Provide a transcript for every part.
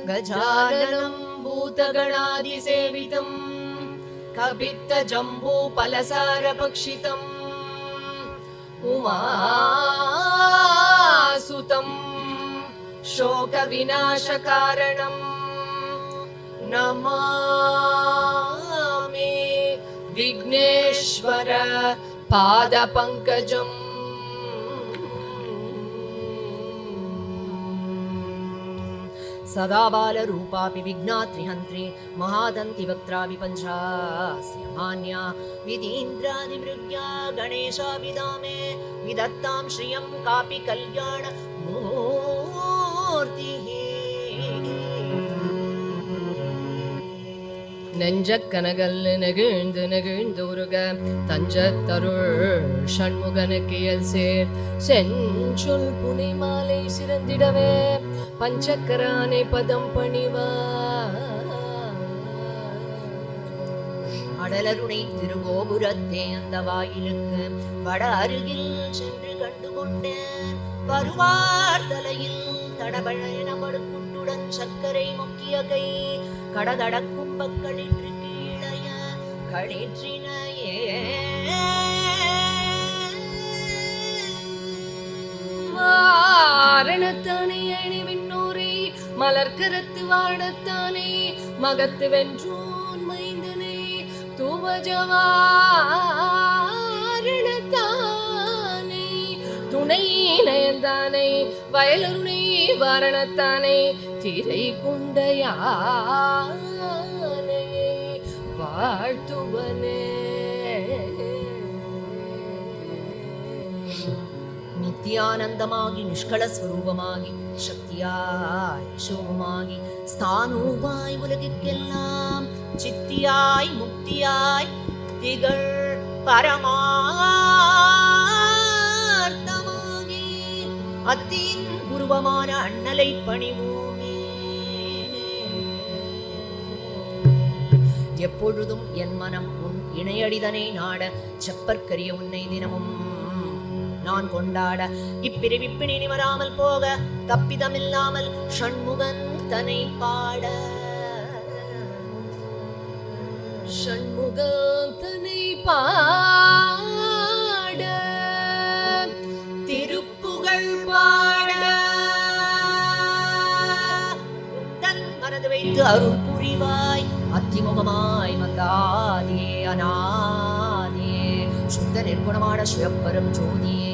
गजाननं भूतगणादिसेवितं कपित्तजम्बूफलसारभक्षितम् उमासुतं शोकविनाशकारणं नमामि विघ्नेश्वर पादपङ्कजम् सदाबालरूपापि विघ्नात्रिहन्त्री महादन्तिवक्त्रा विपञ्चास्यमान्या विधीन्द्रादिमृग्या गणेशाभिधामे विदत्तां श्रियं कापि कल्याणमूर्तिः நெஞ்சக்கனகல் நெகிழ்ந்து நெகிழ்ந்துருக தஞ்சத்தருள் ஷண்முகனுக்கியல் சேர் செஞ்சொல் புனை மாலை சிறந்திடவே பஞ்சக்கரானை பதம் பணிவா அடலருணை திருகோபுரத்தே அந்த வாயிலுக்கு வட அருகில் சென்று கண்டுகொண்டேன் வருவார் தலையில் தடபழ எனப்படும் குட்டுடன் சர்க்கரை முக்கிய கை கடதடக்கும் பக்களிற்று கீழைய களிற்றினையே வாரணத்தானே அணிவிண்ணூரை மலர்கரத்து வாடத்தானே மகத்து வென்றோன் மைந்தனை துவஜவாரணத்தானே துணை நயந்தானை வயலுனை வாரணத்தானை திரை கொண்ட யானையை வாழ்த்துவனே நித்யானந்தமாகி நிஷ்கள ஸ்வரூபமாகி சக்தியாய் சோகமாகி ஸ்தானூபாய் உலகிற்கெல்லாம் சித்தியாய் முக்தியாய் திகழ் பரமார்த்தமாகி அத்தின் உருவமான அண்ணலை பணிவோமே எப்பொழுதும் என் மனம் உன் இணையடிதனை நாட செப்பற்கரிய உன்னை தினமும் நான் கொண்டாட இப்பிரிவி பிணி வராமல் போக தப்பிதமில்லாமல் ஷண்முகன் தனை பாட ஷண்முகன் தனை பாட திருப்புகழ் பாட தன் மனது வைத்து அருள் புரிவாய் அத்திமுகமாய் வந்தாதே அநாதே சுத்த நிர்குணமான சுயப்பரம் ஜோதியே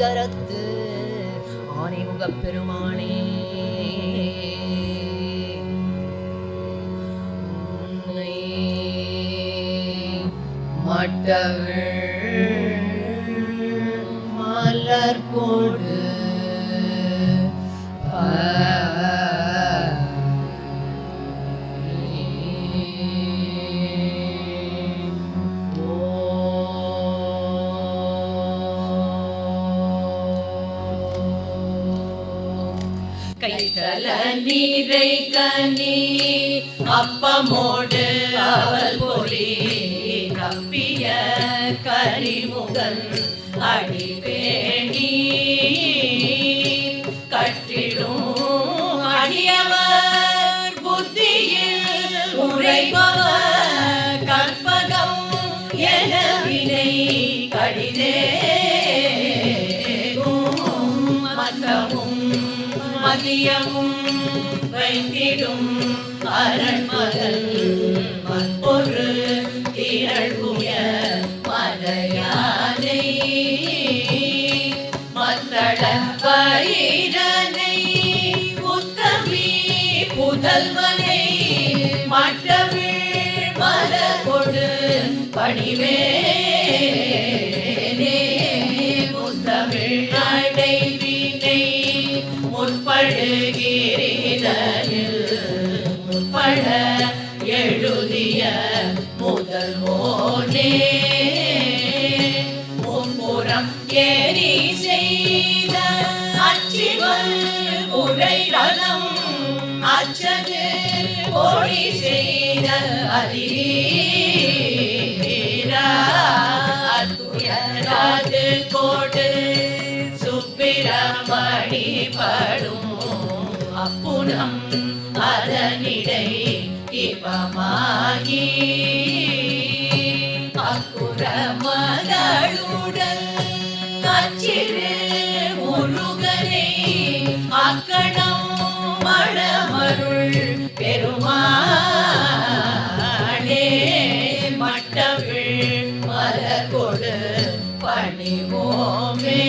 கரத்து ஆனைமுகப் பெருமானே மட்டவிழ் மலர் கொடு கைத்தல நீரை கனி அப்பமோடு அவள் பொறி கப்பிய கரிமுகன் அடிபேணி கட்டிடும் அடியவர் புத்தியில் உரைபவர் கற்பகம் என வினை கடிதேகும் மந்தமும் மதியமும் வைத்திடும் அரண்மகன் மற்பொரு திரள்புய மலையானை மத்தள பயிரனை உத்தமி புதல்வனை மட்டவிழ் மலர் கொடு பணிவேனே முத்தமிழ் அடைவினை முற்படுகிறீரில் முற்பட எழுதிய முதல்வோனே முன்புறம் ஏறி செய்த அச்சிவல் உரை ரதம் அச்சது ஒளி செய்த அத்துயராது கோடு சுப்பிரமணி படும் அப்புறம் அதனிடை இவமாகி அக்குற மகளுடன் அச்சிறு முருகனை அக்கணம் மணமருள் பெருமாளே மட்டவிழ் மலர் கொடு பணிவோமே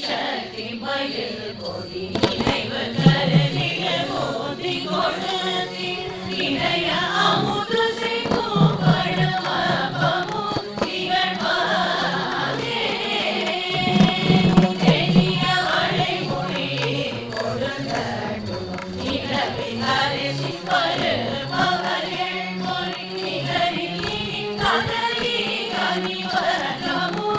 சக்தி மயில் கொடி நினைவு கருதிய போதி கொடி இணைய அமுது செய்வோம் பழமபமோ திகழ்வாதே தெரிய மழை மொழி கொடுத்தடும் இரவின் அரிசி பருவர்கள் மொழி நிகழி கதறி கனிவரமோ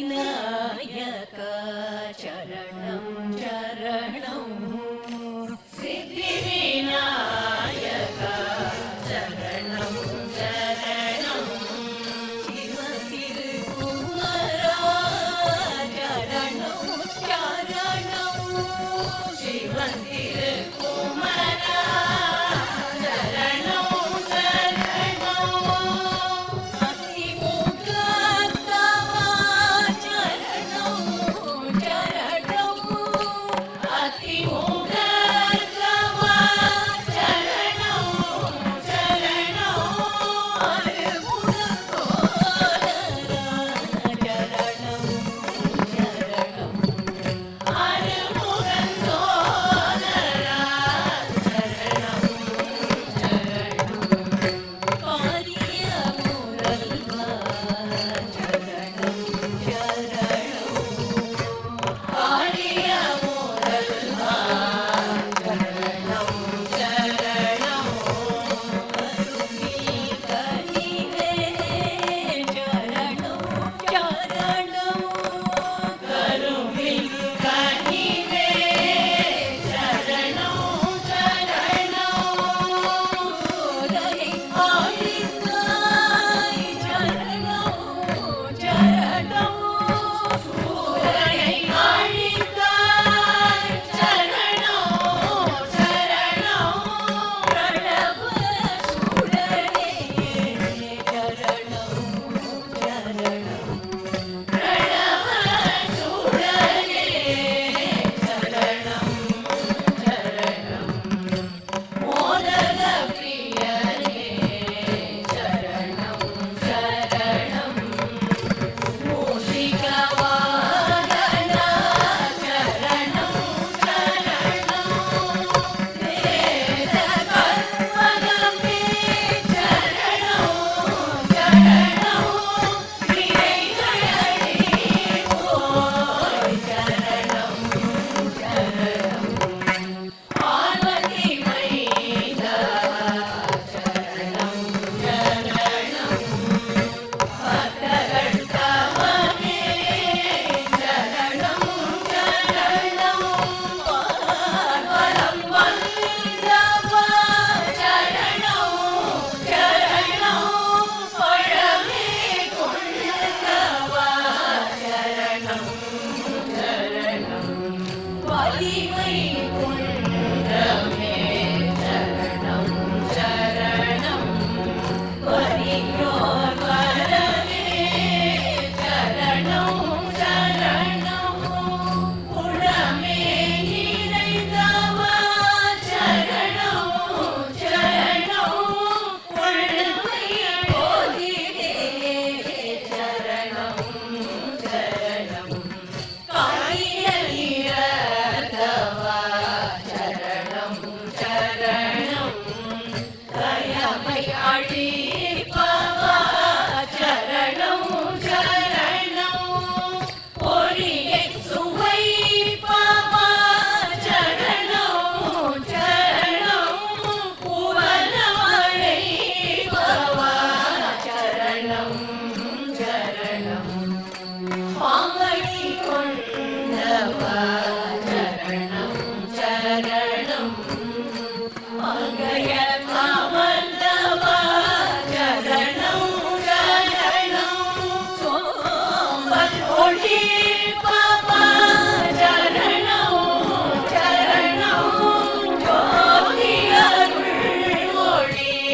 सिद्धिविनायक चरणं चरणं सिद्धिविनायक चरणं चरणं शिवतिरुकुमरा चरणं चरणं शिवतिरुकुमरा चरणं चरणं अतिमुखतवा चरणं चरणं अतिमुखतवा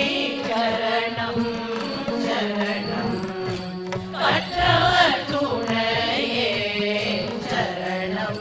चरणं चरणं கற்றவர் துணையே சரணம்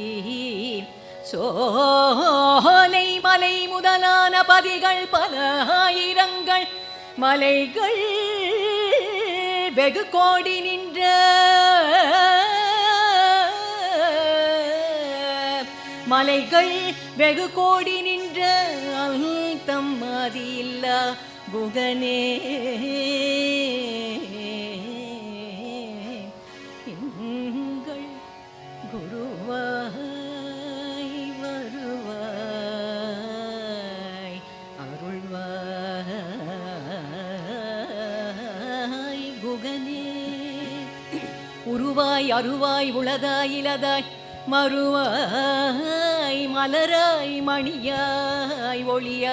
சோலை மலை முதலான பதிகள் பல ஆயிரங்கள் மலைகள் வெகு கோடி நின்ற மலைகள் வெகு கோடி நின்ற அல்தம் மாதியில்லா குகனே எங்கள் குருவாய் வருவாய் அருள்வாய் குகனே உருவாய் அருவாய் உளதாய் இலதாய் மறுவாய் மலராய் மணியாய் ஒளியாய்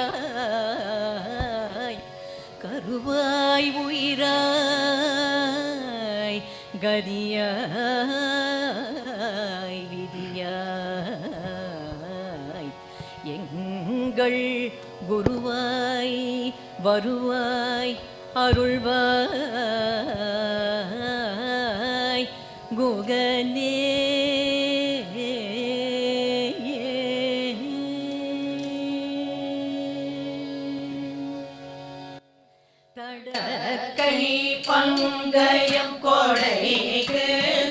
கருவாய் உயிராய் கதியாய் விதியாய் எங்கள் குருவாய் வருவாய் அருள்வாய் குகனே தடக்கை பங்கயம் கொடைக்கு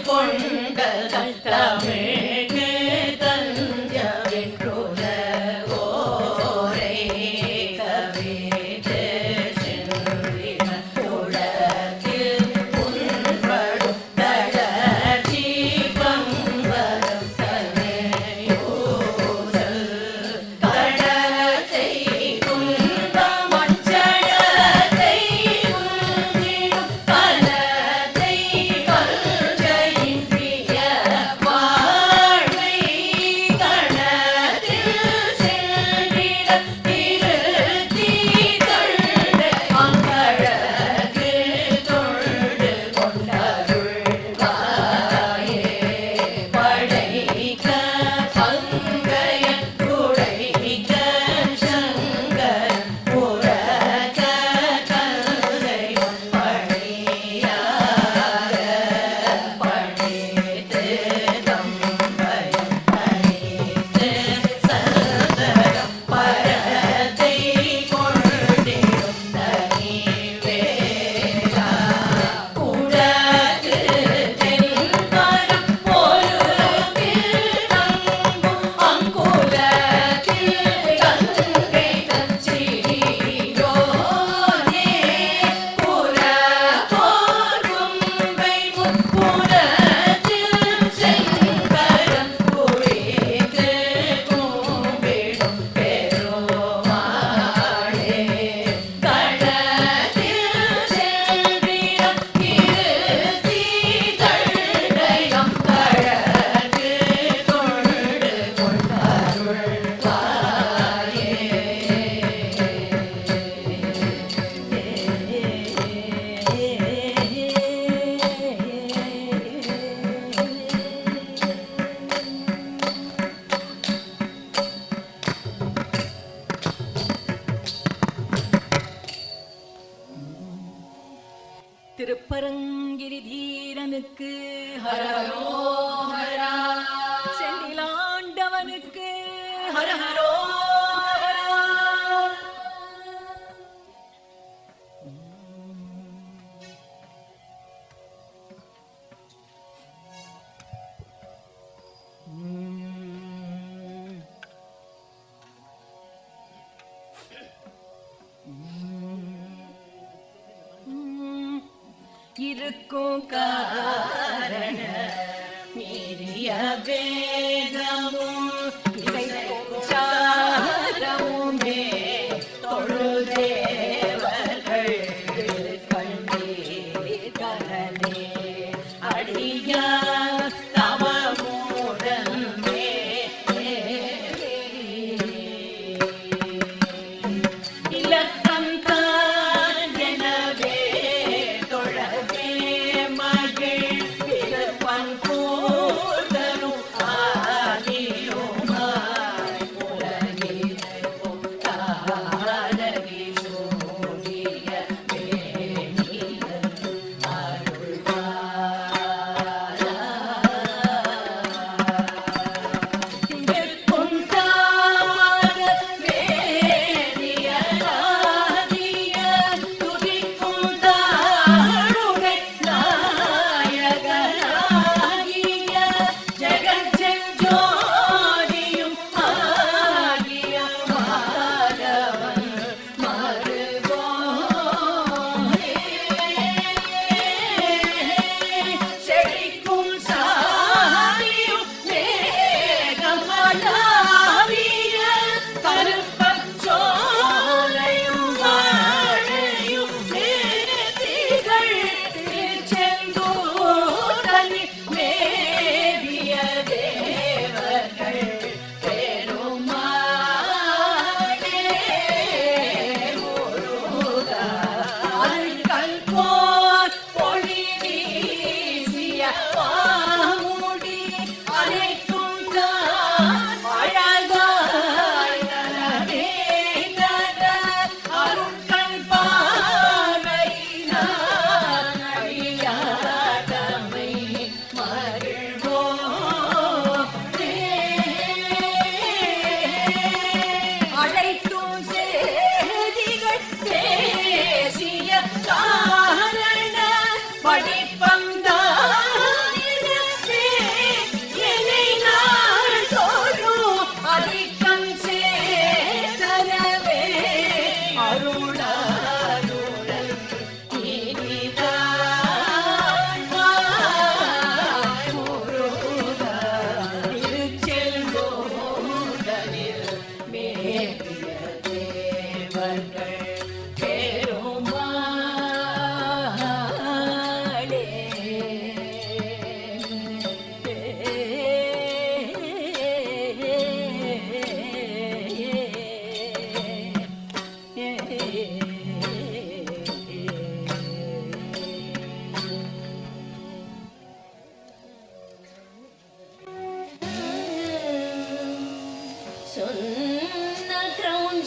கொண்டல் தமிழ்க்கு தஞ்சமென்றுல ஓரை கவிது சென்றின உலகில் புண்படும் தளர்ச்சி பம்பரம் தனையோசல் கடத்தை துன்பம் அச்சடத்தை உந்திடும் பலத்தை பல்கையின் பிரிய வாழ்வை கணத்தில் சென்றிட திருத்தி தொண்டு அங்கழகு தொண்டு கொண்டருள்வாயே படைக்க பங்கயன் குடைக்க சங்கரன் புறக்க கல்லை பணியாக பணித்து தம்பயம் பணித்து சதகம் பரத்தை கொண்டிடும் தனிவேலா குடக்கு தென்கரம் பொருளில் தங்கும் அங்குலத்தில் கங்கை தச்சிரோனே புற போர்க்கும்பை முப்புறத்தில் செங்கரம் குழித்து கும்பிடும் பெருமாளே கடத்தில் சென்றிடம் இருத்தி தழ்கையம் கழகு கொண்டு திருப்பரங்கிரி தீரனுக்கு ஹரஹரோ ஹரா செந்திலாண்டவனுக்கு ஹரஹரோ ஹரா இருக்கும் காரண மீறிய வேதமும் இசைக்கும் சாரமுமே தொழுதேவர்கள் கண்டீர் கரனே அடியா தவமுடன்மே இலக்கம் தான் எனவே தொழவே மகிழ் திருப்பன் கூடரும் ஆதியோ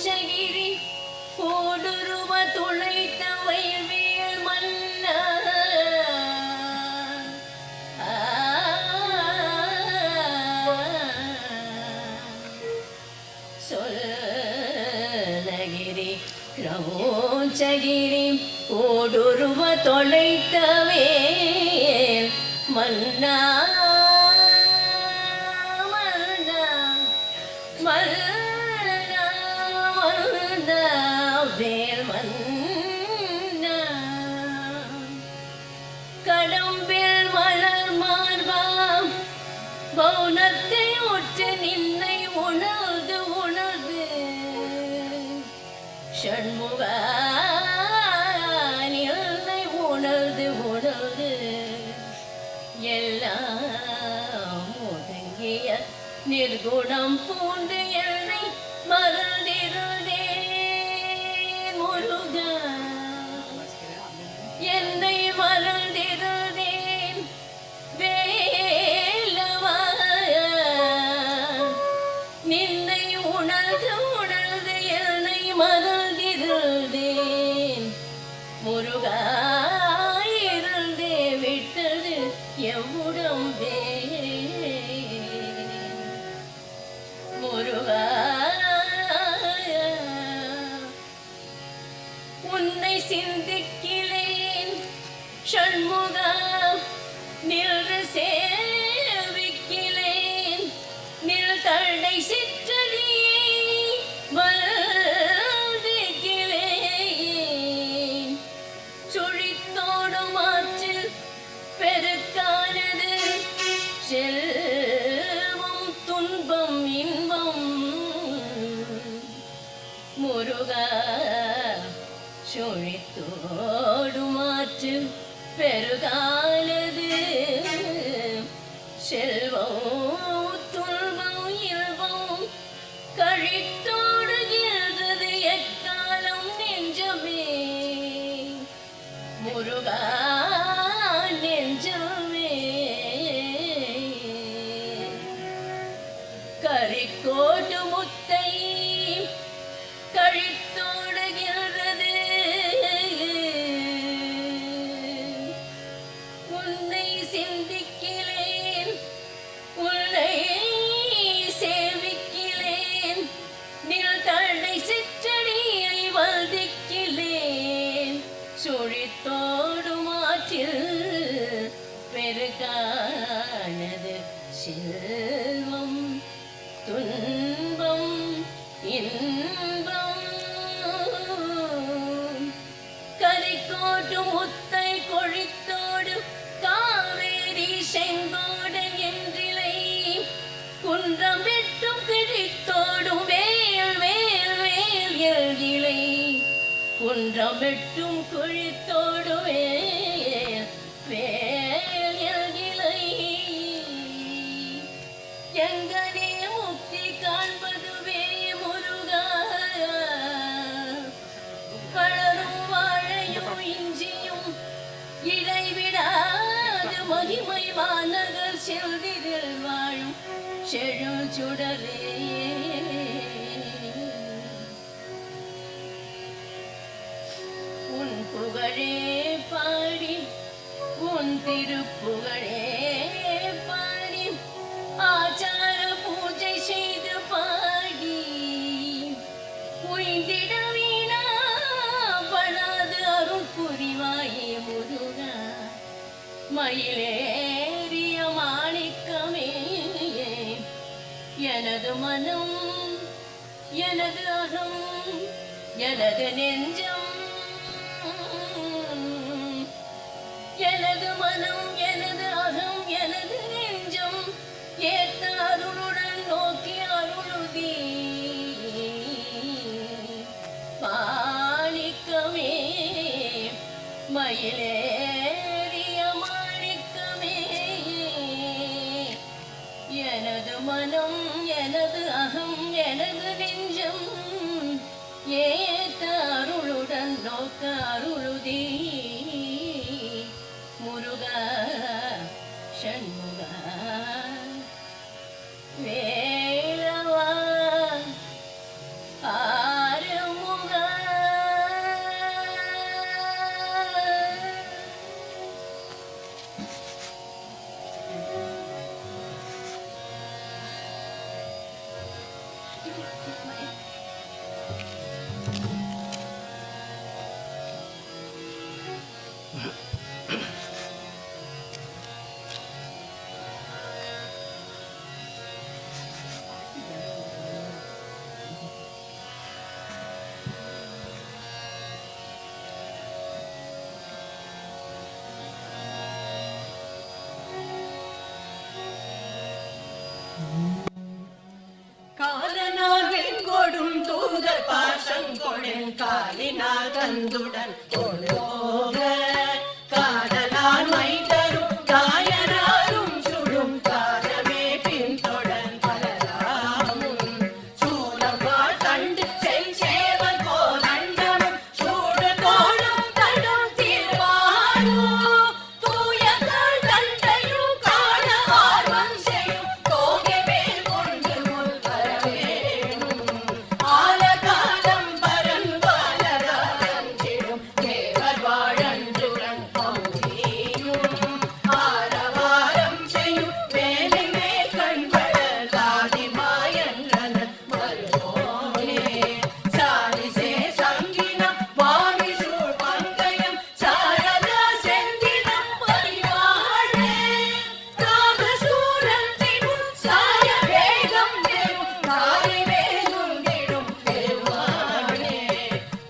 கிரௌஞ்சகிரி கூடுருவ துளைத்த வயல்வேல் மன்னா சொல்லகிரி கிரௌஞ்சகிரி கூடுருவ தொலைத்தவே மன்னா மன்னா மன்னா மன்னா வேல் மன்னா கடம்பில் மலர் மார்பாம் பௌனத்தை உற்று நின்னை உணர்ந்து உணர்ந்து ஷண்முக நின்னை உணர்ந்து உணர்ந்து எல்லாம் ஒதுங்கிய நிர்குணம் பூண்டு என்னை மறந்திருந்தேன் முருகா என்னை மறந்திருந்தேன் வேலவா நின்னை உணர்ந்து உணர்ந்து என்னை மறந்திருந்தேன் முருகா இருந்தே விட்டது எவ்வுடம்பே முருகா உன்னை சிந்திக்கிலேன் ஷண்முகா நின்று சேவிக்கிலேன் நில் தடை சிற்றடியை வந்திக்கிலேன் சுழித்தோடும் ஆற்றில் பெருக்கானது செல்வம் துன்பம் இன்பம் முருகா சுழித்தோடும் ஆற்றில் பெருகானது செல்வம் துன்பம் இன்பம் கழித்தோடுகிறது எக்காலம் நெஞ்சமே முருகா நெஞ்சமே கரிக்கோட்டு முத்தை கழித்தோடுகிறது உன்னை சிந்திக்கிலேன் உன்னை சேவிக்கிலேன் நில் தடை சிற்றடியை வந்திக்கிலேன் சுழித்தோடும் ஆற்றில் பெருகானது செல்வம் துன்பம் இன்பம் கரிக்கோட்டு முத்தை கொழித்தோடு காவேரி செங்கோடு என்றிலை குன்றம் விட்டும் கிழித்தோடும் வேல் வேல் வேல் எழுதிலை குன்றம் வெட்டும் குழித்தோடு வேல் வேல் எழுதிலை எங்கனே முக்தி காண்பதுவே முருகா வளரும் வாழையும் இஞ்சியும் இடைவிடாது மகிமை வானகர் செல்திரில் வாழும் செழும் சுடரே உன் புகழே பாடி உன் திருப்புகழே பாடி ஆச்சார பூஜை செய்து பாடி உய்திட வீணா படாது அருள் புரிவாயே முருகா மயிலேறிய மாணிக்கமே எனது மனம் எனது அகம் எனது நெஞ்சம் எனது மனம் எனது அகம் எனது நெஞ்சம் ஏத்த அருளுடன் நோக்கி அருளுதி மாணிக்கமே மயிலேறிய மாணிக்கமே எனது மனம் எனது அகம் எனது நெஞ்சம் ஏத்த அருளுடன் நோக்க அருளுதி முருகா ஷண்முகா வேலவா காலனார் வெங்கொடும் தூதர் பாசங்கொழின் காலினார் கந்துடன் கொள்ளோக காதலான் மைதரும் காயனாரும் சுடும் காரமே பின்தொடன் பலராமும் சூலவாள் தண்டு செஞ்சேவன் போல் அண்டமும் சூடு தோளும் தடும் தீர்வாரும் தூயகள் தந்தையும் காண ஆர்வம் செய்யும் தோகை மேல் கொண்டு முன் வரவேணும் ஆலகாலம் பரன் பாலராலம் சிடும் தேவர் வாழன்றுடன் பௌதியும் ஆரவாரம் செய்யும் வேலை மேல் கண்படல் ஆதிமாயன்றன மருகோனே சாலிசே சங்கினம் வாவி சூழ் பங்கயம் சாரதா செந்தினம் பரிவாழே ராகசூரன் திடும் சாய வேகம் பெரும் காரி வேலுந்திடும் பெருமானே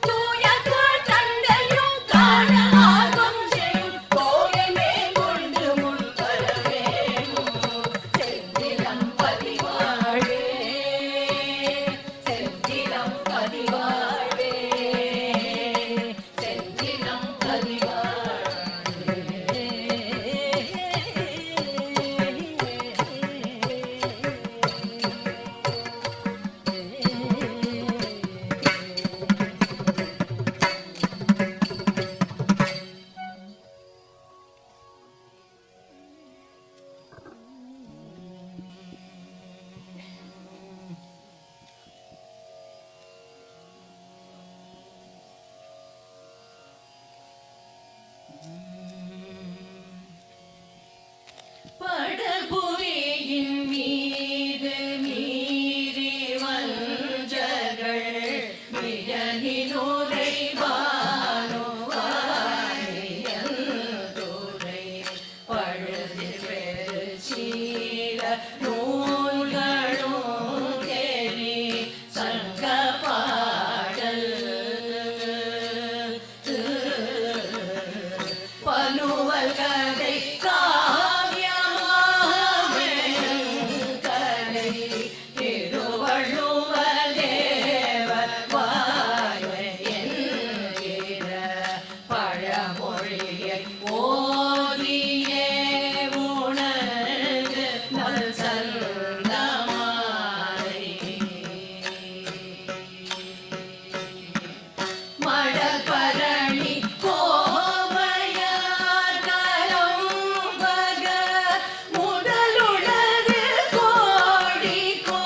தூயகால் தந்தையும் காண ஆர்வம் செய்யும் கோகை மேல் கொண்டு முன் வரவேணும் செந்திலம் பதிவாழே செந்திலம் பதிவாழே செந்திலம் படபுரியின் மீது மீறி வஞ்சர்கள் மியனினுரை வானுவாயந்துரை பழுதில் பெருசீல நூல்களும் தேறி சங்க பாடல் பனுவல் கதை காவியமாகவே கலை திருவள்ளுவர் தேவர் வாய்மை என்கிற பழமொழியை ஓதியே உணர்ந்து நல் சந்தமாலை மடபரணி கோவையார் கலம்பக முதலுலகு கோடி கோ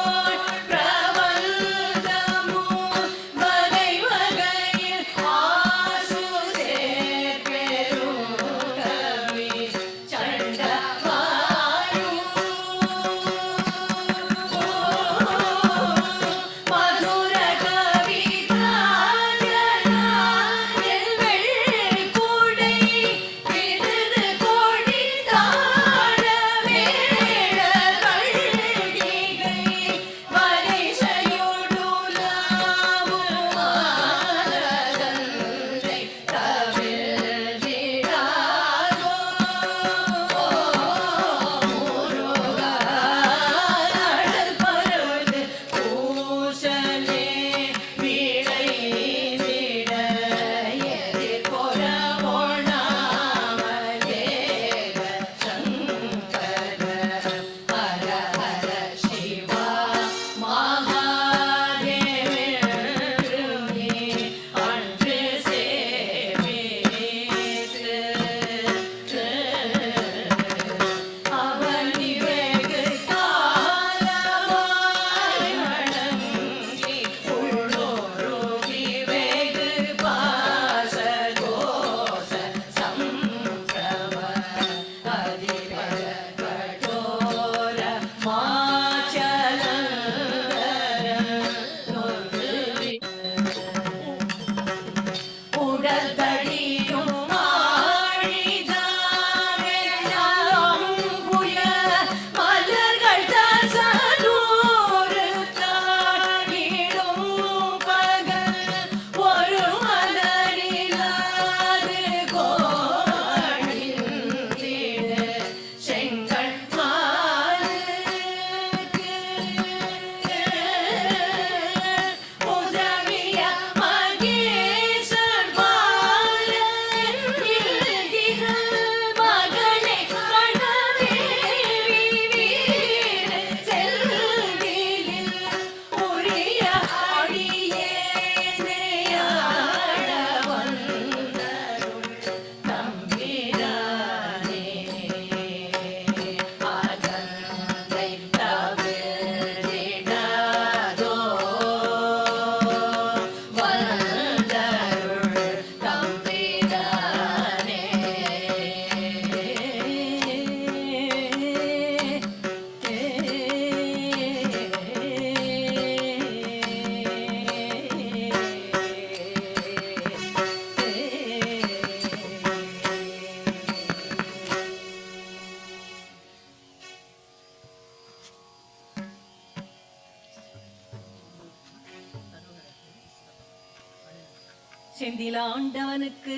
செந்திலாண்டவனுக்கு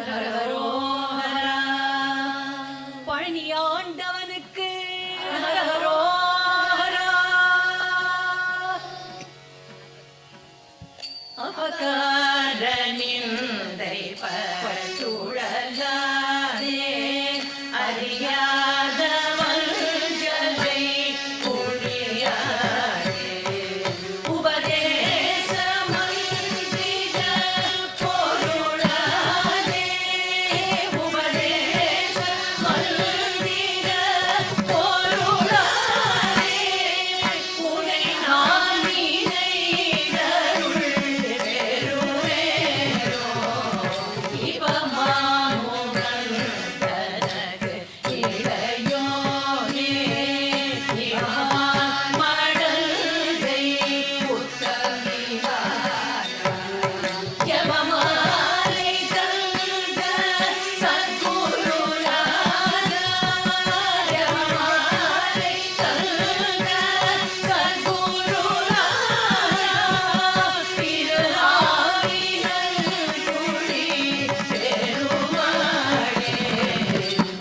ஹரஹரோஹரா. பழனி ஆண்டவனுக்கு ஹரஹரோஹரா. அபகார நிந்தை பற்றுழலாதே அறியாத வஞ்சனை ஒழியாதே உபதேச மந்திர பொருளாதே உபதேச மந்திர பொருளாதே உனை நான் நினைதருள் பெருவேரோ இவமாமுகன் தனக்கு இளையோனே இவமான் மடந்தை உத்தமிவாரா யமமாலை தந்த சத்குருநாதா யமமாலை தந்த சத்குருநாதா திருஆவினல் குடி பெருமாளே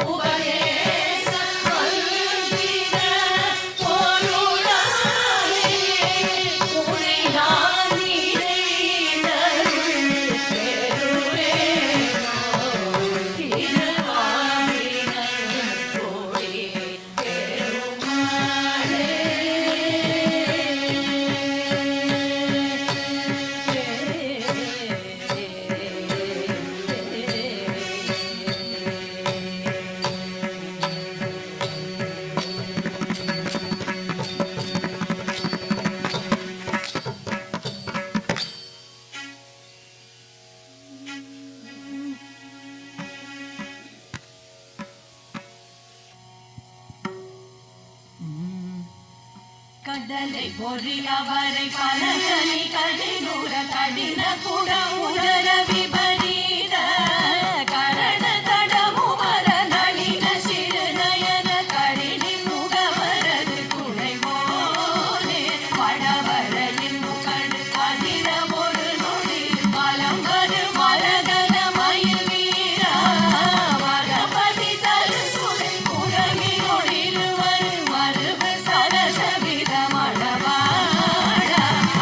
உபதேச மந்திர பொருளாலே உனை நான் நினைதருள் பெருவேனோ திருவாவினல் குடி கடலை பொறியவரை பலகனி கடினூர கடின குட உதர விபரீத கரண கடமுமர நளின சிறுநயன கரிணி முகவரது குழைவோனே வடவரையின் முகடு கதிர ஒரு நொடி மலம் வரு மரகத மயில் வீரா மரபதி தரு சுரை குரங்கி நொடிருவர் மருவ சரச வித மணவாழ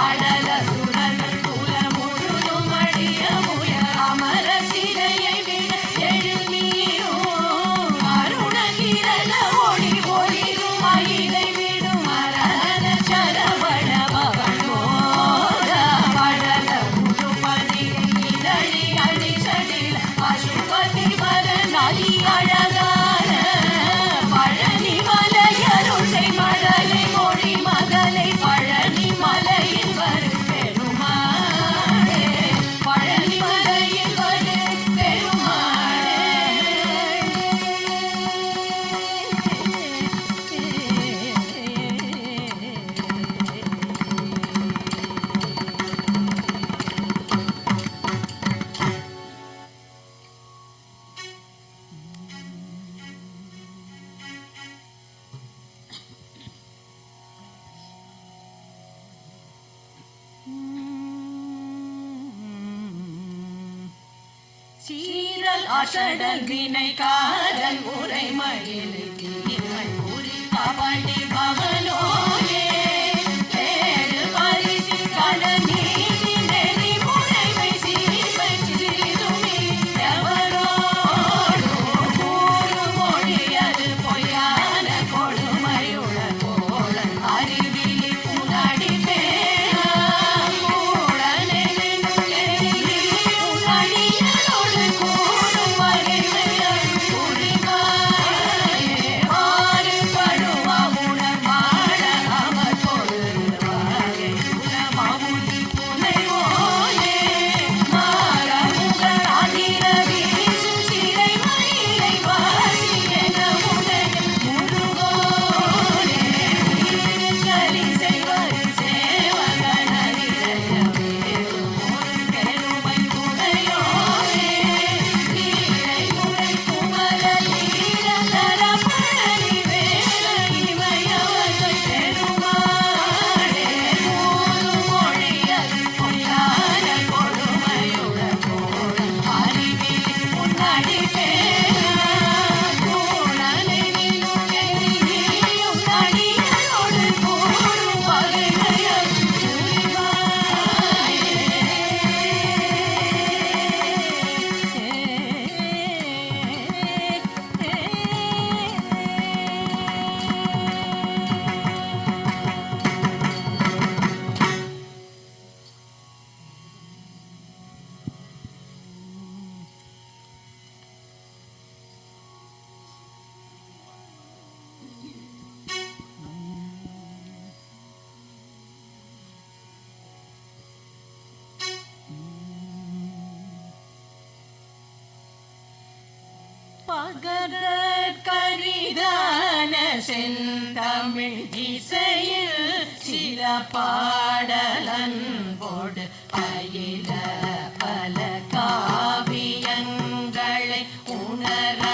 அடல சுரன் குல முழுதும் அடிய முய அமர சிறையை விட எழுநீரும் அருணகிரல ஒளி ஒளிரும் மயிலை விடும் மரண சரவண பவனோர வடல முழுபதி இதழி அடிச்சடில் பசுபதி வர நலி அழகான பழனி மலையருசை மடலை மொழி மதலை பழனி மலையில் வரு பெருமாளே பழனி மலையில் வரு சீரல் அசடல் வினை காதல் உரை மயில் தீமை புரி கபடி பவனோனே தேடு பரிசு கடநீதி நெறி முறைமை சீமை சிறுமி எவரோடு கூறு மொழியது பொய்யான கொடுமையுள போல அறிவிலி புனடி பேரா மூடனே உனடியரோடு கூறும் வரிமையர் புரிவாயே பகதற்கரிதான செந்தமிழ் இசையில் சில பாடலன்போடு பயில பல காவியங்களை உணராதே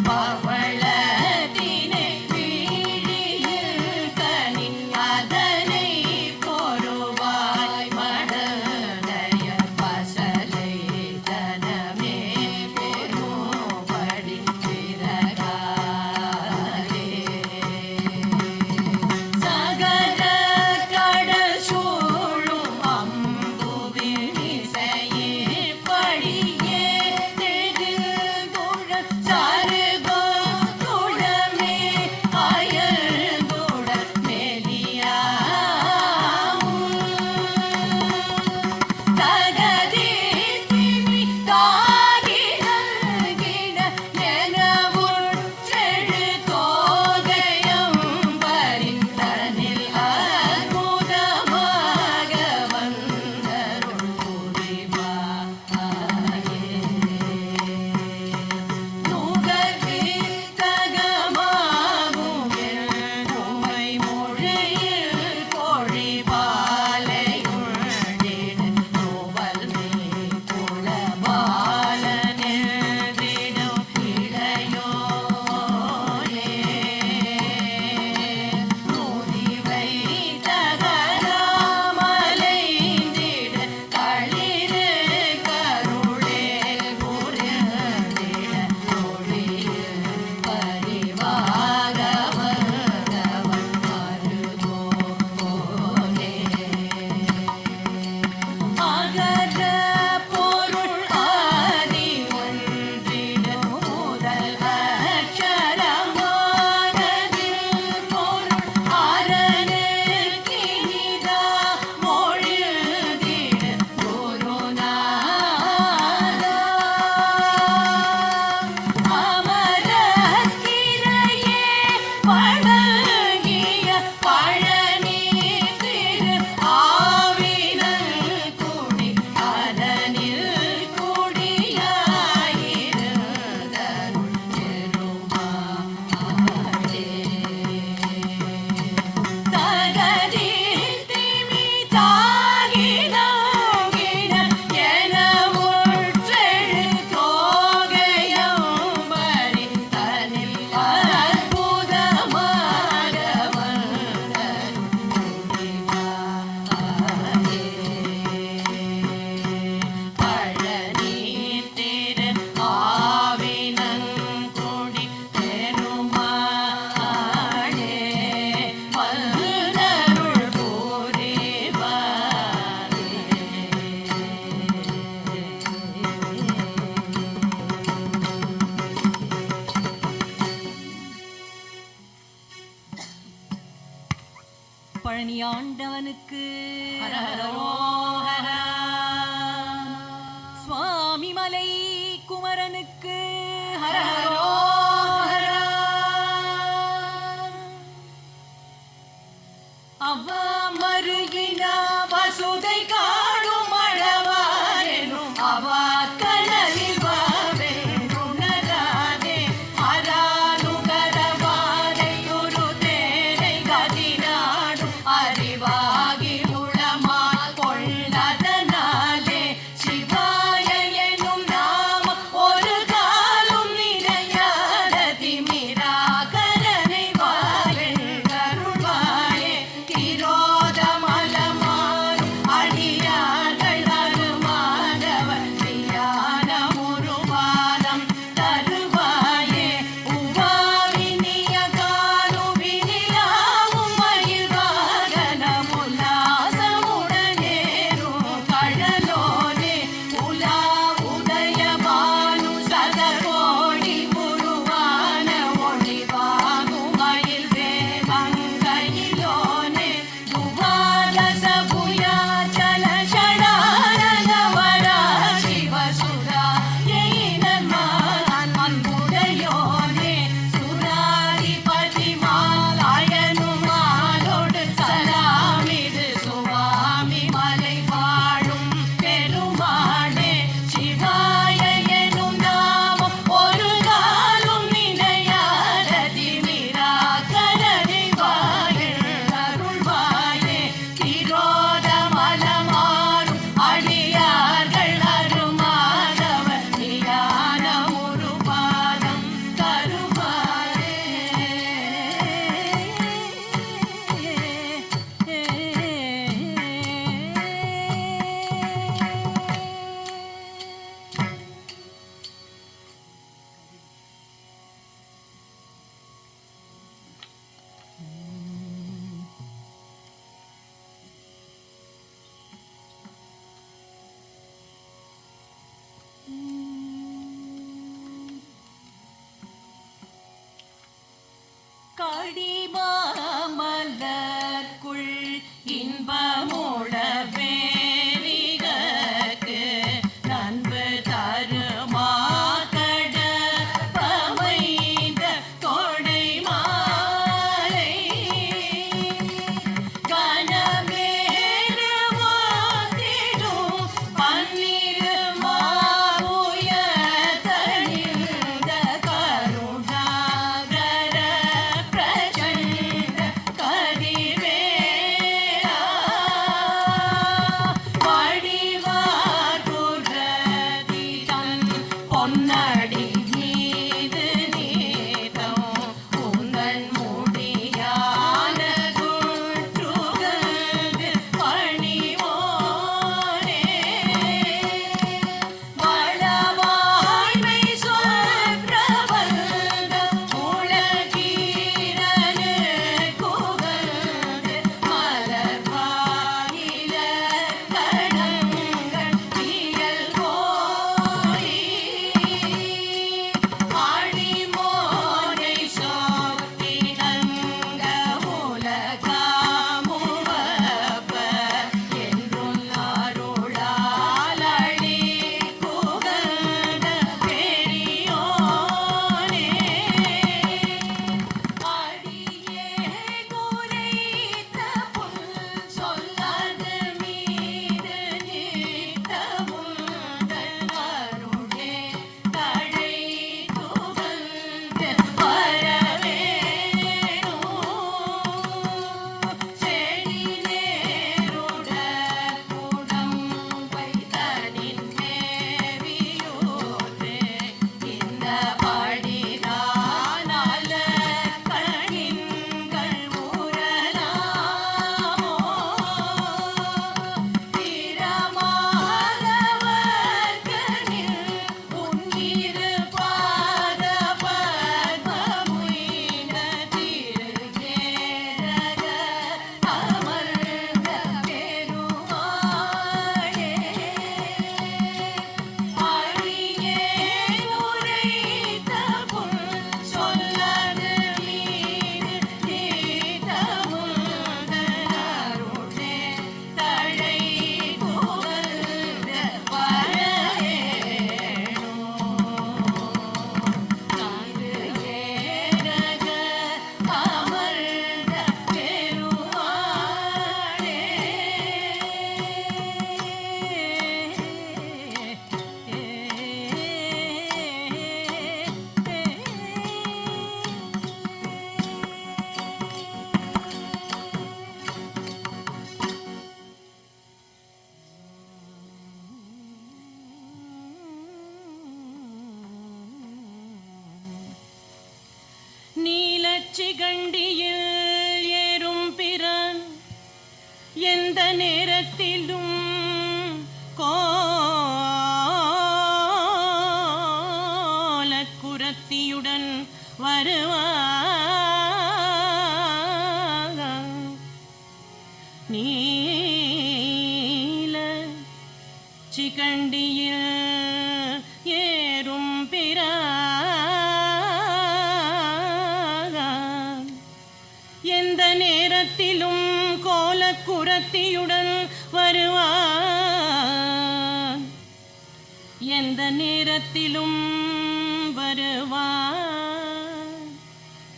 பவளத்தினை வீழியில் கனி அதனை பொறுவாய் மடலைய பசலை தனமே பெரும்படி பிறகாதே சகல கடல் சூழும் அம்புவின் இசையில் படியே தெருங்குழல் சருகோ குழமே அயல்குழல் மெலியாவும் தகதி கிமி தாகிட நெனவுற்றெழு தோகையம் பரிந்தனில் அற்புதமாக வந்தருள் புரிவாயே நுகர்வித்தகமாகும் உமை மொழியில் பொழிபாலையுள்ளிடு நுவல் மேல் குளபாலனென்றிடும் இளையோனே நுதிவை தகராமலைந்திட களிறு கருளே புரிந்திட மொழியில் பரிவாக வந்தவன் மருகோனே அகத பொருள் ஆதி ஒன்றிடும் முதல் அக்ஷரமானதில் பொருள் அரணக்கினிதா மொழிதிடு குருநாதா அமரத்திரையே வணங்கிய பழனி திரு ஆவினல் குடி அதனில் குடியாயிருந்தருள் பெருமாளே தகதி திமி தாகிட என முற்றெழு தோகையம் பரிந்தனில் அற்புதமாக வந்தருள் புரிவாயே பழனி திரு ஆவினங்குடி பெருமாளே வந்தருள் பழனி ஆண்டவனுக்கு ஹரஹரோஹரா. சுவாமி மலை குமரனுக்கு ஹரஹரோஹரா. அவா மருகின வசுதை காணும் அழவாரெனும் அவா கனலில் வாவென்றுணராதே அரானுகரவாரை ஒரு தேரை கதினாடும் அறிவாகி உளமால் கொண்டதனாலே சிவாய எனும் நாமம் ஒரு காலும் நினையாத திமிராகரனை வாழென்றருள்வாயே திரோ மாமலர்க்குள் இன்பமுள வேரிகற்கு நண்பு தருமா கடப்பமைந்த கொடை மாலை கனமேறு வாத்திடும் பன்னிரு மாவுய தணிந்த கருணாகர பிரச்சண்ட கதிரேயா வடிவார் குரதி தன் பொன்னடி மீது நீதம் உந்தன் முடியான குற்றுகந்து பணிவோனே வளவாய்மை சொல் பிரபந்த உலகீரனு குகந்து மலர்வாயில கடங்கள் தியல் போய் ஆடிமோனை சோத்தினங்க உலகாமுவப்ப என்றும் அருளாலடி குகந்த பெரியோனே அடியே குறைத்த புல் சொல்லாது மீது நீத்தமுந்தன் அருளே தடை துகந்து வரவேணும் செடி நேருட குடம்பை தனின் மேவியூரே இந்த படிதானால கண்கள் ஊரலாமோ திறமாதவர்கனில் உன்னிரு பாத பத்மமுய்ந்த திருக்கேரக அமர்ந்த பெருமாளே அடியே உரைத்த புல் சொல்லாது மீது நீத்தமுந்தன் அருளே தடை புகழ்ந்த வரவேணும் தங்கு ஏரக அமர்ந்த நீலச்சிகண்டியில் ஏறும் பிறன் எந்த நேரத்திலும் கோலக்குரத்தியுடன் வருவான் நீல சிகண்டியில் ஏறும் பிறான் எந்த நேரத்திலும் கோலக்குரத்தியுடன் வருவான் எந்த நேரத்திலும் வருவான்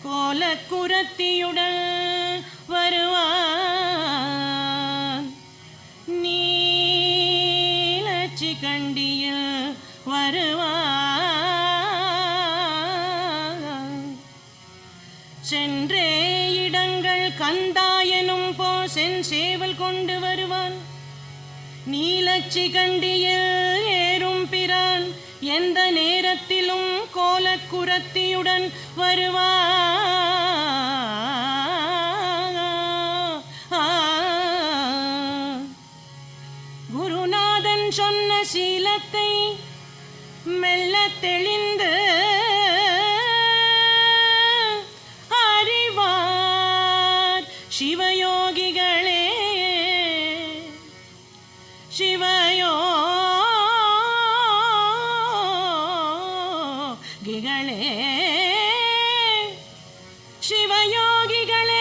கோலக்குரத்தியுடன் வருவான் நீலச்சிகண்டியில் வருவான் சென்றே இடங்கள் கந்தாயனும் போ செஞ்சேவல் கொண்டு வருவான் நீலச்சிகண்டியில் ஏறும் பிரான் எந்த நேரத்திலும் கோலக்குரத்தியுடன் வருவான் குருநாதன் சொன்ன சீலத்தை மெல்ல தெளிந்து அறிவார் சிவயோகிகளே சிவயோகிகளே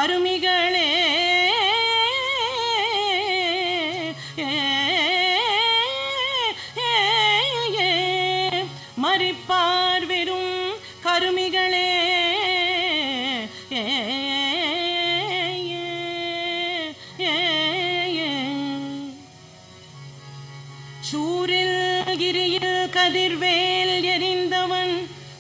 அருமிகளே மறிப்பார் வெறும் கருமிகளே சூரில் கிரியில் கதிர்வேல் எறிந்தவன்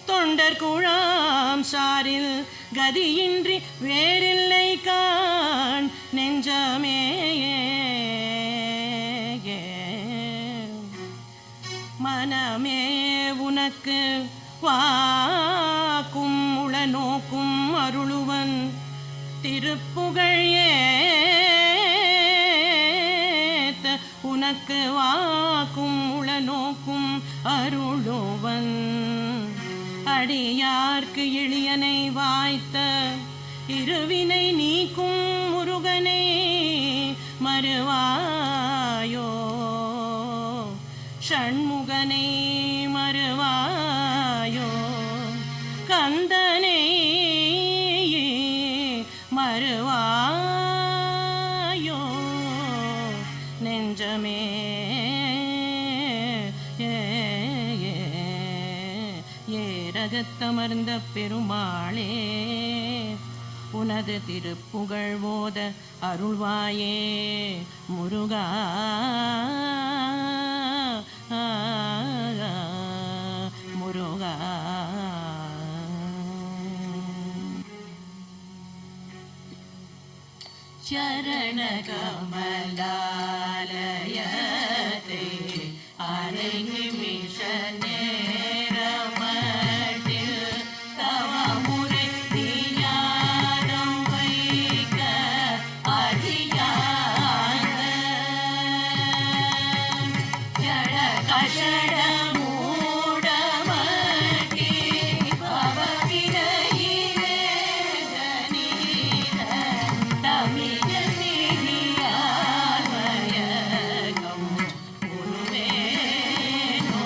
தொண்டர் குழாம் சாரில் கதியின்றி வேறில்லை காண் நெஞ்சமே மனமே உனக்கு வாக்கும் உளநோக்கும் அருளுவன் திருப்புகழ் ஏத்த உனக்கு வாக்கும் உளநோக்கும் அருளுவன் அடியார்க்கு எளியனை வாய்த்த இருவினை நீக்கும் முருகனை மறுவாயோ ஷண்முகனை மறுவாயோ கந்தனை மறுவாயோ நெஞ்சமே ஏரகத்தமர்ந்த பெருமாளே உனது திருப்புகழ் ஓத அருள்வாயே முருகா முருகா சரண கமலாலயத்தை அரை நிமிஷ நேரமட்டில் தவமுறை தியானம் வைக்க அதியான ஜட கஷட மூடமட்டி பவவினையிலே ஜனீன தமிழ திரியார்மயகம் உருவேனோ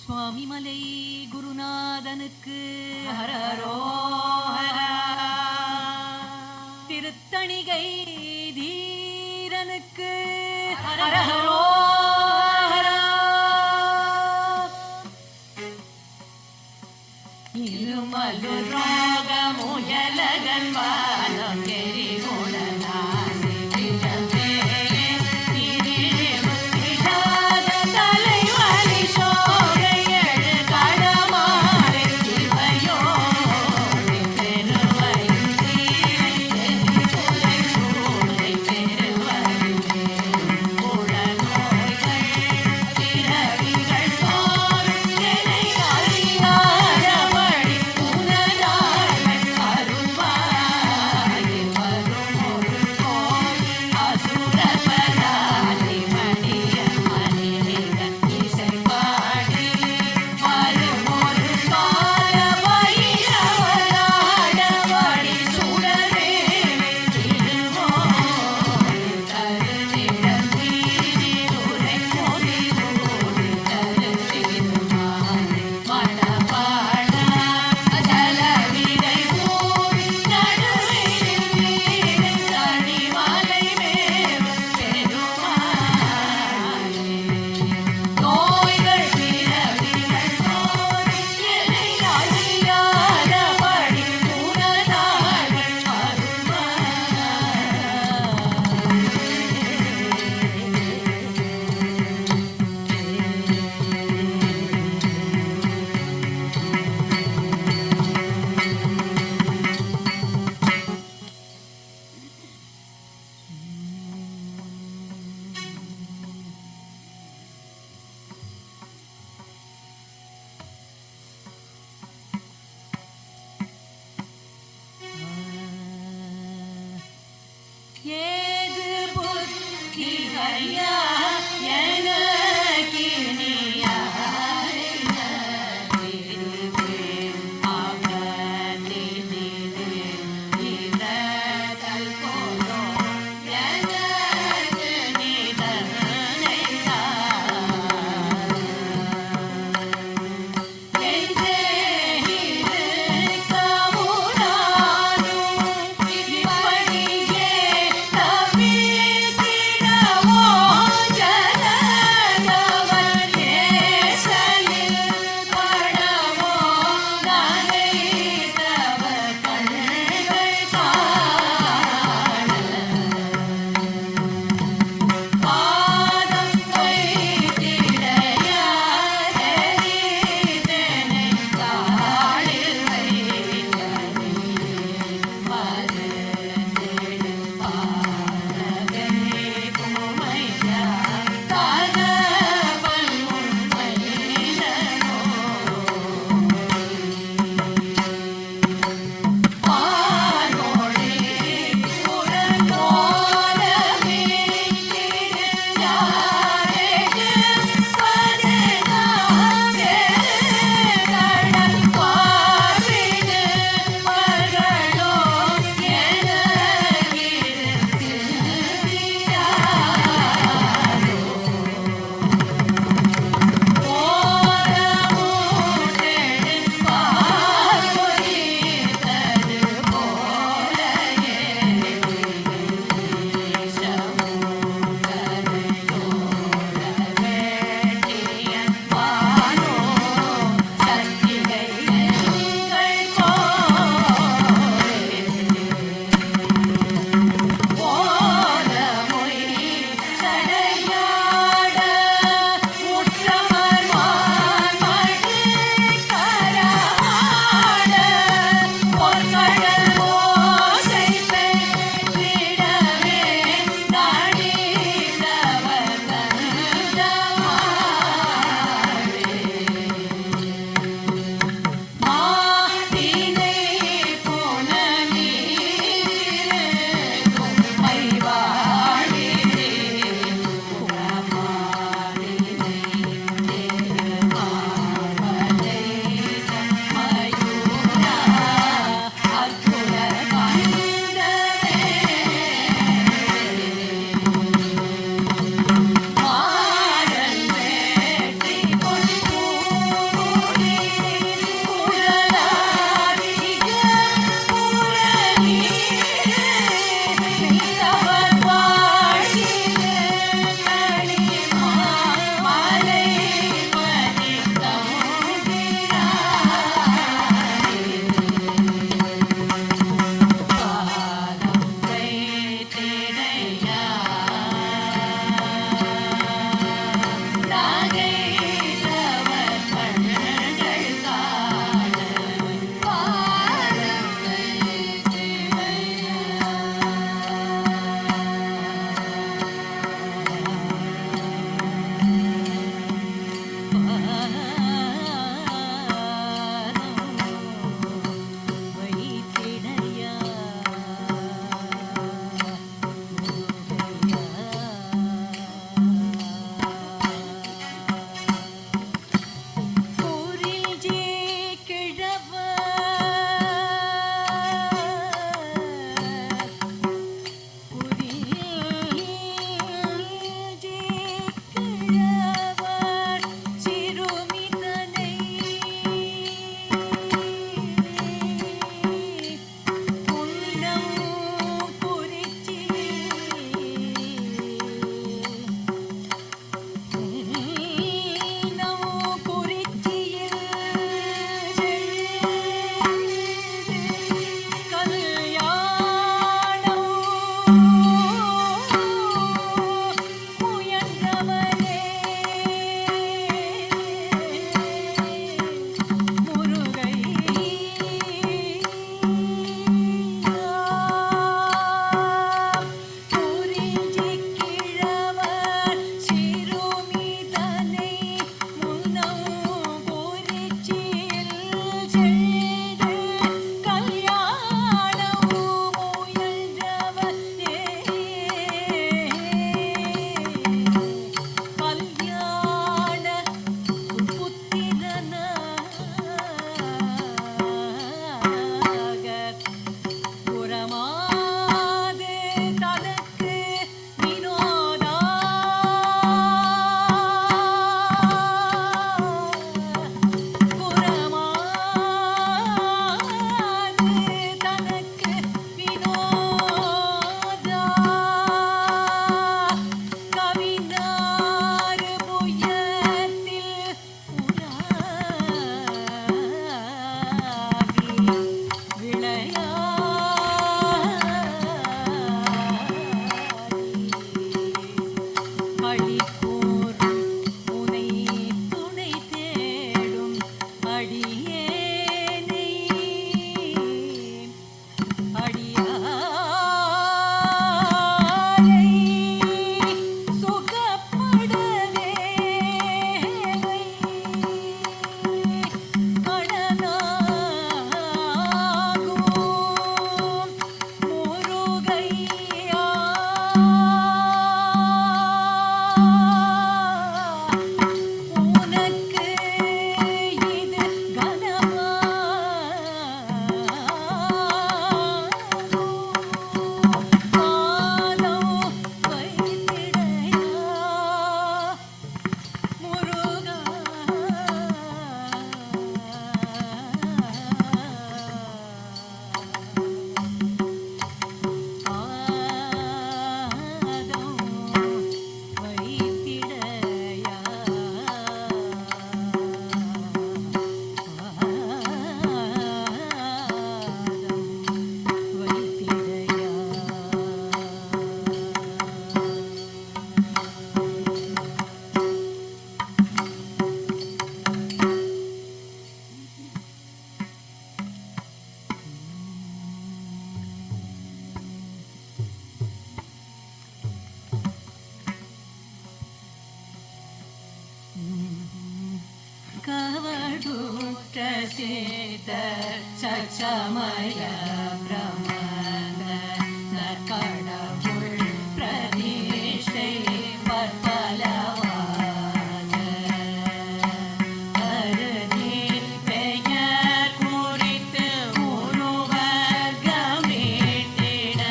சுவாமிமலை குருநாதனுக்கு ஹரஹரோஹரா. திருத்தணிகை தீரனுக்கு ஹரஹரோஹரா. இருமலு ரோகமுயலகன் வானம் எரிகுணநாசி விழவே திரிமுத்திடாத தலைவலி சோலை எழு கடமாறை சிவையோடு பெருவயின் தீரை புலை சூளை பெருவரிலே உளநோய்கள் பிறவிகள் தோறும் என்னை அறியாதபடி உனதார்கள் அருள்வாய் வரும் ஒரு கோய் அசுரபராதி மணிய மணிமிக இசை பாடி வரும் ஒரு கால வைரவராடவடி சுடரேவை திருவோடு தருவிடம் தீரிருரை பொறிவோடு தருத்திருமாலை மணவாழ அஜலவிடை ஊறி நடுவில் வீடு தனிமலை மேவு பெருமாளே. நோய்கள் பிறவிகள் தோறி என்னை அறியாதபடி உனதார்கள் ஏது புத்திகையா எனக்கினியா இப்படியே தவிர்த்திடவோ கவடுற்ற சேத சச்சமய பிரமத கடவுள் பிரதிஷ்டை பற்பலவாத கருதி பெயர் குறித்து உருவர் கமீட்டிட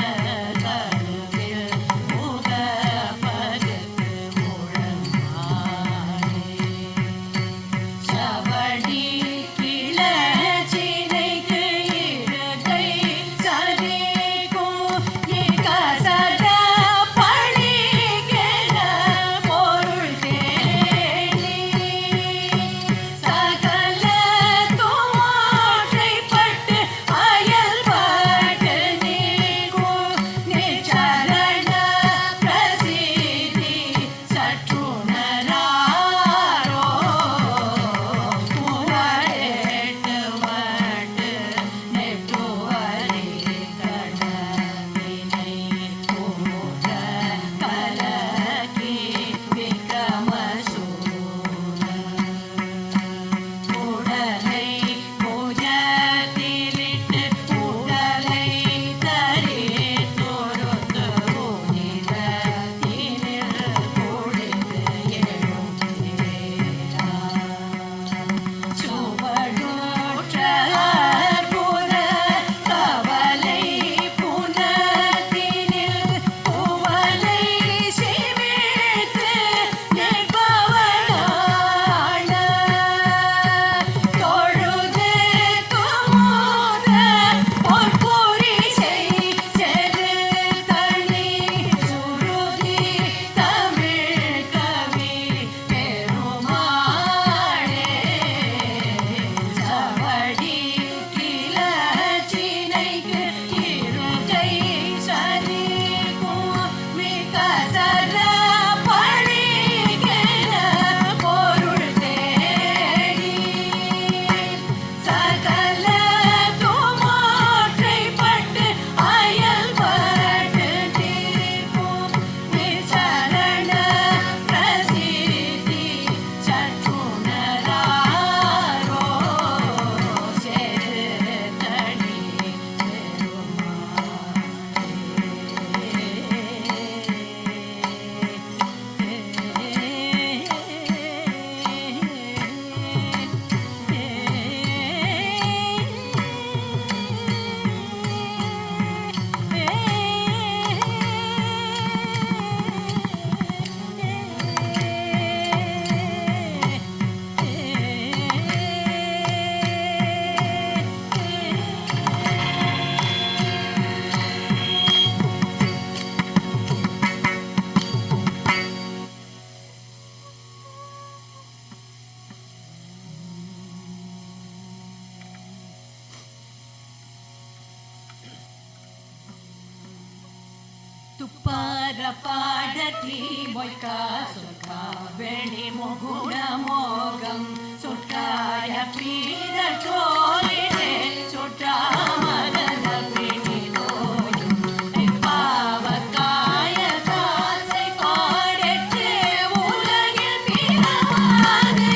கருவில் உகப்பதுக்கு முழங்கானே சவடி கிளச்சினைக்கு இருகை சதிக்கும் இகசத பணிகென பொருள் தேடி சகல துமாற்றைப்பட்டு அயல்பட்டு நீக்கும் நிச்சரண பிரசித்தி சற்றுணராரோ புகழேட்டு மட்டு நெட்டுவரி கடவினை கூற கலக்கி விக்ரமசூர உடலை பூஜத்திலிட்டு உடலை தரித்தொருத்து புனிதத்தினில் குளித்து எழும் சுவடுற்ற அற்புத கவலை புனத்தினில் புவலை சிவித்து நிற்பவனான தொழுது குமுத பொற்புரிசை செது தனி சுருதி தமிழ் கவி பெருமாளே சவடி கிளச்சினைக்கு இருகை சதிக்கும் விகசர பணிகென பொருள் தேடி சகல துமாற்றைப்பட்டு அயல்பட்டு தீர்க்கும் நிச்சரண பிரசித்தி சற்றுணராரோ செருத்தடி துப்பார பாடத்தி மொய்கா சொற்கா வெளி முகுட மோகம் சொற்காய பீட தோலிடே சொற்றாமதன பிணி தோயும் பாவக்காய காசை பாடெட்டு உலகில் பிறவாது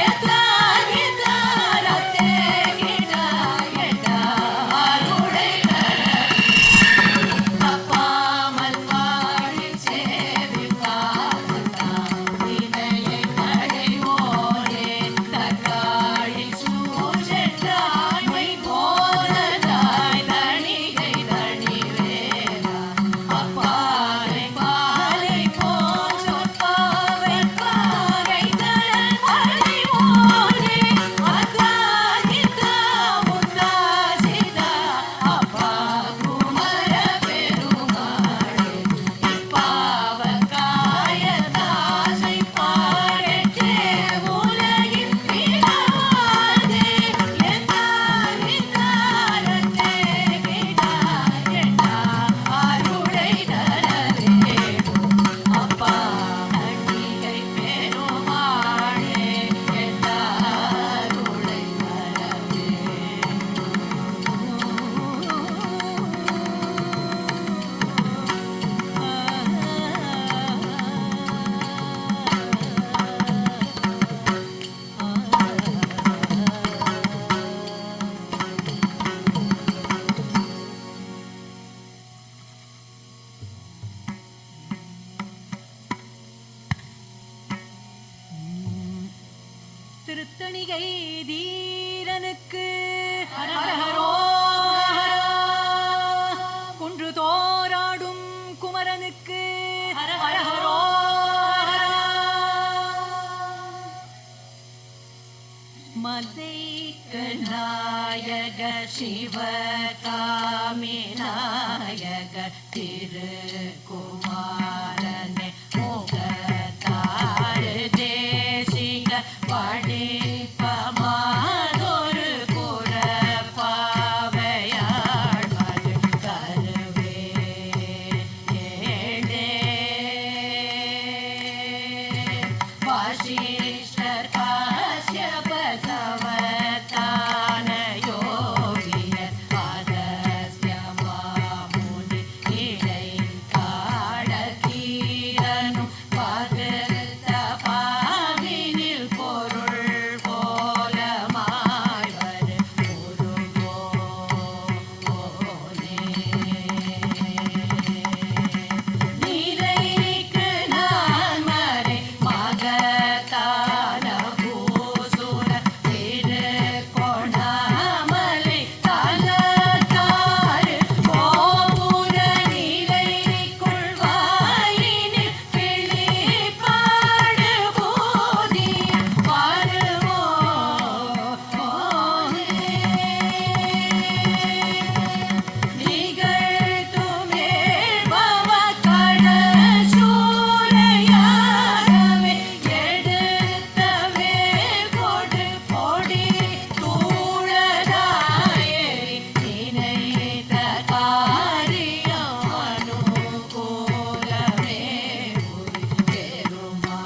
எத்தாரத்தே கிட்டாயட்டா அருளை தப்பாமல் பாடி சேவிப்பார்த்தாம் வினையை கடைவோரே தக்காளி சூ திருத்தணிகை தீரனுக்கு குன்று தோராடும் குமரனுக்கு மலைக்கு நாயக சிவகாமி நாயக திருக்குமாரனே முகத்தாறு தேசிக படிப்பமாதொரு குறப்பாவையாள் மது கருவே ஏழே வாசிஷ்டர் காஸ்யப சவதான யோகியர் அகஸ்த்ய மாமுனி இடை காடகீரனும் பகர்த்த பாவினில் பொருள் போலமாய் வரு உருவோனே. நீரைக்கு நான் மறை மகத்தான பூசுர திருக்கோணாமலை தலத்தாறு கோபுர நீரைக்குள் வாயினில் கிளிப்பாடு போதிய நிகழ்த்துமே பவ கடசூரையாகவே எடுத்தவே கொடு பொடி தூளதாயேறி நினைத்த காரியம் அனுகூலமே பெருமாளே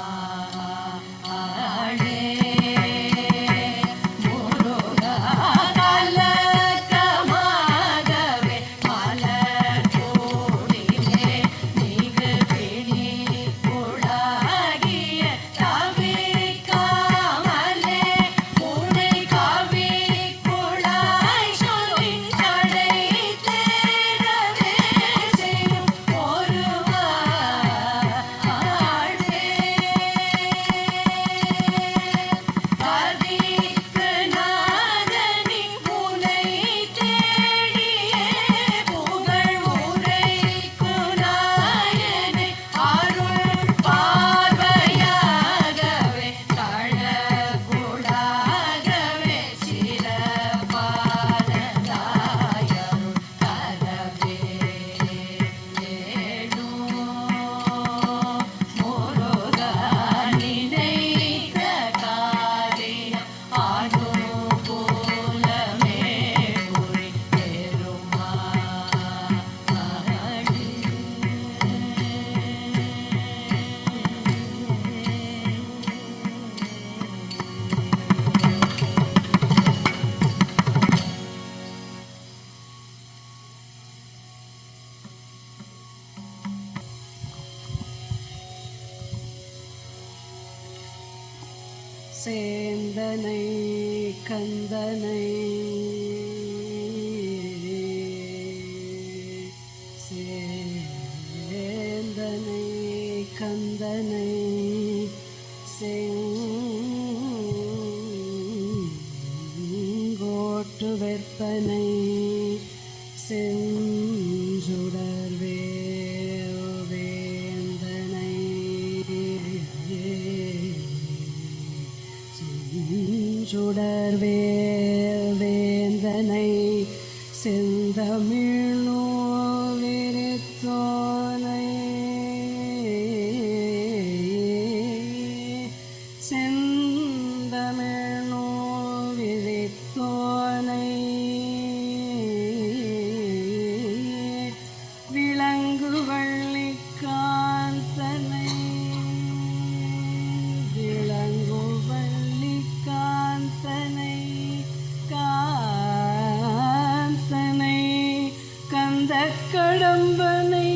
முருகா கலக்கமாகவே மலர்கூடிலே மிகு பிணி உளாகிய தவிர்க்காமலே உனை கவிக்குழாய் சொல்லி தடை தேடவே செய்யும் ஒருவாழ்வே. பதிக்கு நாதனி உனை தேடியே புகழ் உரைக்கு நாயனை அருள் பார்வையாகவே தழகுடாகவே சிறப்பானதாயருள் தரவே முருகா நினைத்த காரியம் அனுகூலமே புரி சேந்தனை கந்தனை சேந்தனை கந்தனை செங்கோட்டு வெற்பனை செஞ்சுடர் வேந்தனை சுடர் வேந்தனை செந்தமிழோ விரித்தோனை செந்தமிழோ விரித்தோனை விளங்கு வள்ளிக்காந்தனை விளங்கு வள்ளிக்காந்தனை காந்தனை கந்த கடம்பனை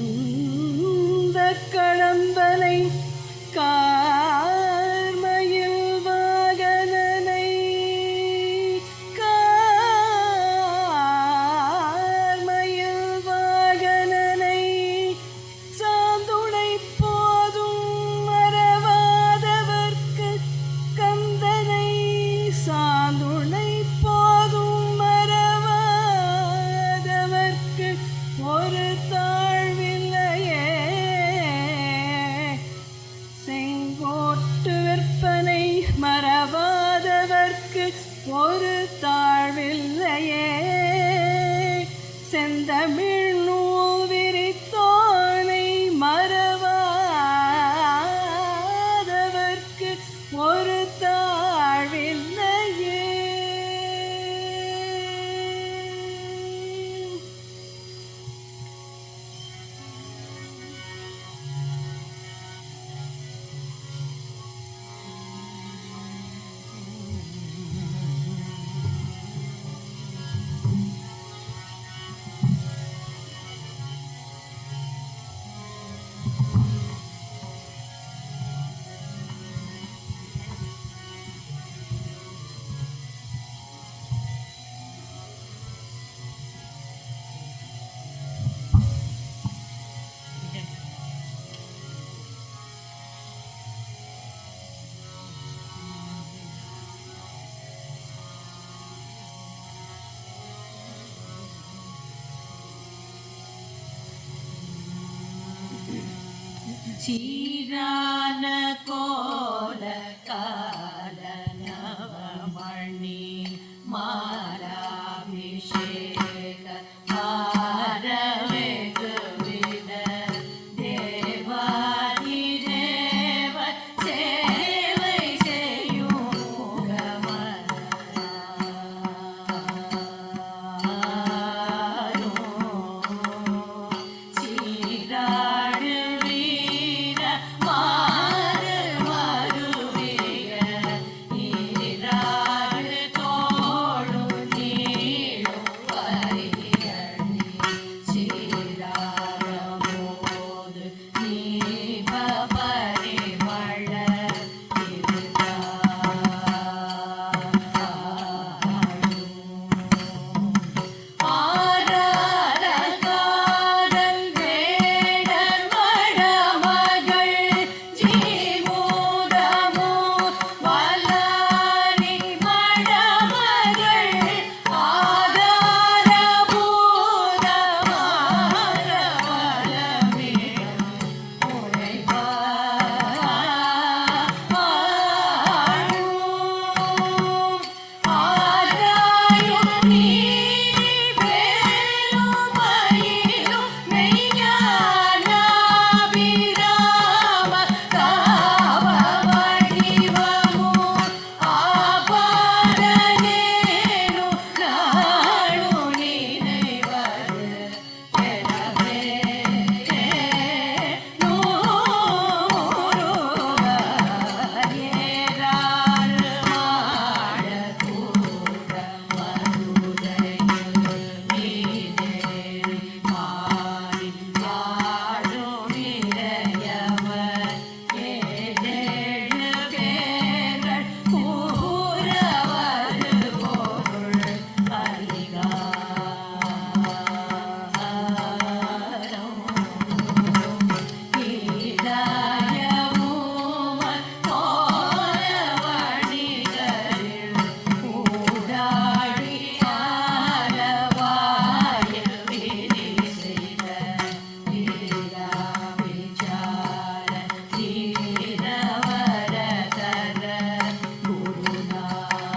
கந்த கடம்பனை கார்மயில் வாகனனை கார்மயில் வாகனனை சாந்துணை சீரான கோல கால நவமணி மாலாபிஷேக மாரவேகு வித தேவாதி தேவ சேவை செய்யும் சீராடு வீர மாறு மருவிய ஈராடு தோளும் நீளும் வரியணி சீராரமோது நீப பரிமள ஆராரகாரல் வேடர் மடமகள் ஜீமூதமோ வல்லாரி மடமகள் ஆதாரபூதமாரவலமிடம் உழைப்பாரும் ஆராயும் நீரி வேலும் மயிலும் மெய்ஞானாபிராம காவ வடிவமும் ஆபாரனேனும் நாளும் நினைவது எனவே ஏறாறு மாடக்கூட மருதையில் மீதேறி மாறி வாழும் நிறையவர் ஏழேழு பேர்கள் கூறவது பொருள் அதிகாரம் இதாயமுமன் போல வணிகரில் ஊடாடி ஆரவாயில் விதி செய்த வீராவிச்சார தீரவரதர குருநாதா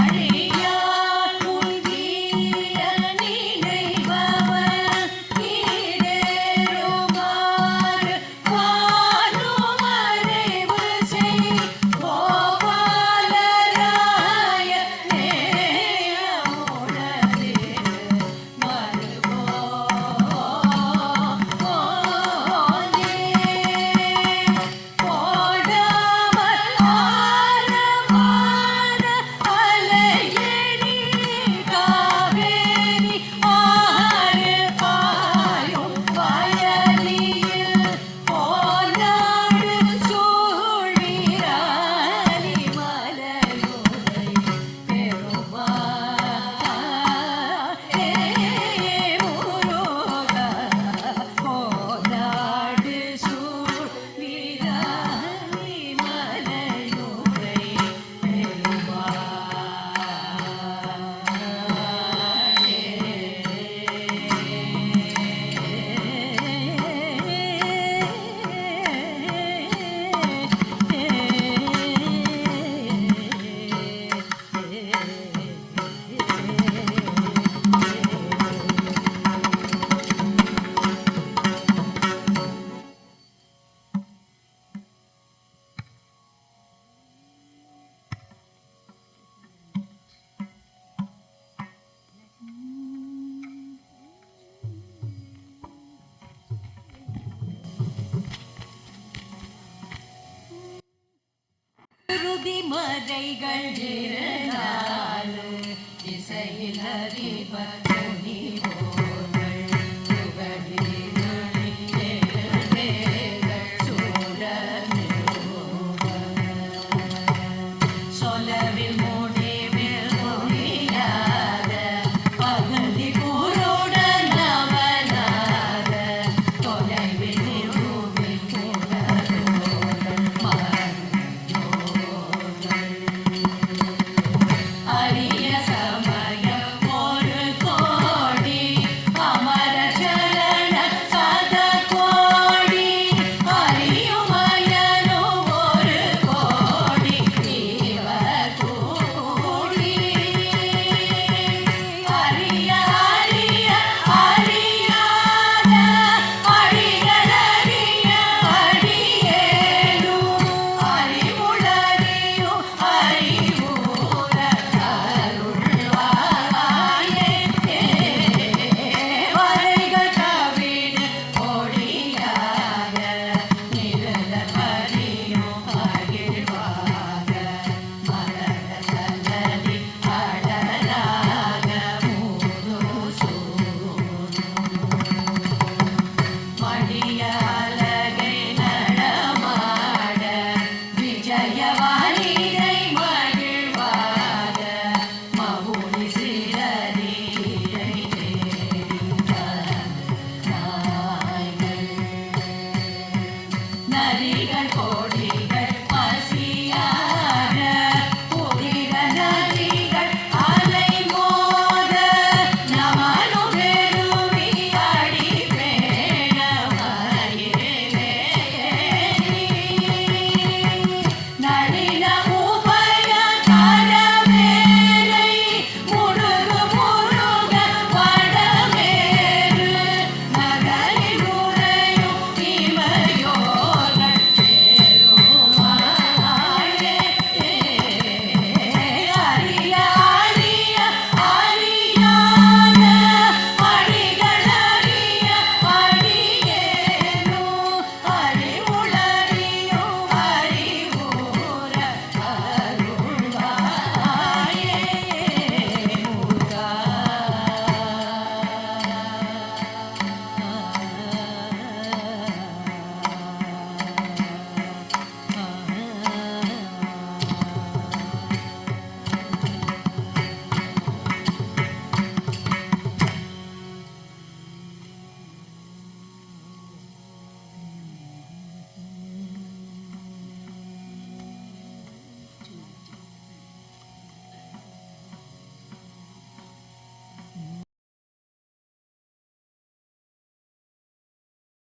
ஊராடியார் உள்வீர நினைபவர் ஈடேறுமாறு வானுமறைவு செய் கோபாலராய நேயமுடனே மறுபோனே போடாமல் ஆரவார அலையணி காவேரி ஆறு பாயும் வயலியில் போனாடு சூழ்வீராலி மலையுரை பெருமாளே முருகா போனாடு சூழ்வீராலி மலையுரை மறைகள் இருந்தாலும் திசையில் அதிபர் முனிவோர்